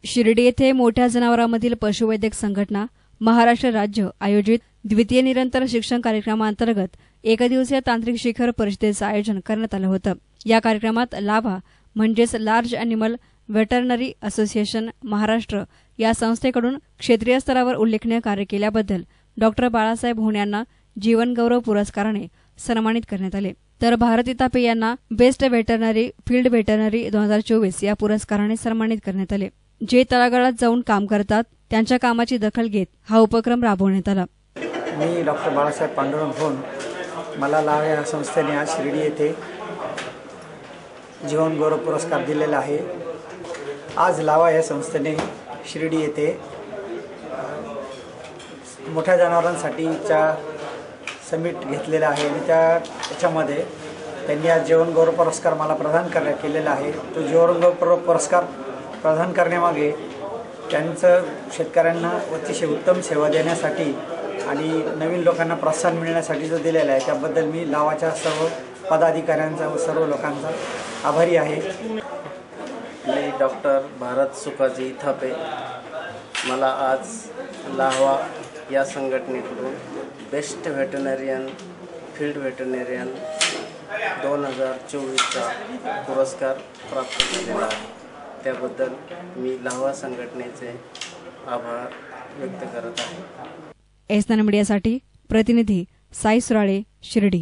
शिर्डी येथे मोठ्या जनावरांमधील पशुवैद्यक संघटना महाराष्ट्र राज्य आयोजित द्वितीय निरंतर शिक्षण कार्यक्रमांतर्गत एकदिवसीय तांत्रिक शिखर परिषदेचं आयोजन करण्यात आलं होतं। या कार्यक्रमात लाव्हा म्हणजेच large animal veterinary association Maharashtra या संस्थेकडून क्षेत्रीय स्तरावर उल्लेखनीय कार्य केल्याबद्दल डॉक्टर बाळासाहेब होण यांना जीवनगौरव पुरस्काराने सन्मानित करण्यात आले, तर भारती तापे यांना बेस्ट वेटरनरी फील्ड वेटरनरी 2024 या पुरस्काराने सन्मानित करण्यात आले। जे तळागाळात जाऊन काम करतात त्यांच्या कामाची दखल घेत हा उपक्रम राबवण्यात आला। मी डॉक्टर बाळासाहेब पांडुरंग होण, मला लाव्हा या संस्थेने आज शिर्डी येथे जीवनगौरव पुरस्कार दिलेला आहे। आज लाव्हा या संस्थेने शिर्डी येथे मोठ्या जनावरांसाठीचा समिट घेतलेला आहे आणि त्याच्यामध्ये त्यांनी आज जीवनगौरव पुरस्कार मला प्रदान केलेला आहे। तो जीवनगौरव पुरस्कार प्रदान करण्यामागे त्यांचं शेतकऱ्यांना अतिशय उत्तम सेवा देण्यासाठी आणि नवीन लोकांना प्रोत्साहन मिळण्यासाठी जो दिलेला आहे त्याबद्दल मी लाव्हाच्या सर्व पदाधिकाऱ्यांचा व सर्व लोकांचा आभारी आहे। मी डॉक्टर भारत सुखाजी थापे, मला आज लाव्हा या संघटनेकडून बेस्ट व्हेटरनरियन फील्ड वेटरनरियन 2024चा पुरस्कार प्राप्त झालेला आहे। त्याबद्दल मी लाव्हा संघटनेचे आभार व्यक्त करत आहे। एस मीडियासाठी प्रतिनिधी साई सुराळे, शिर्डी।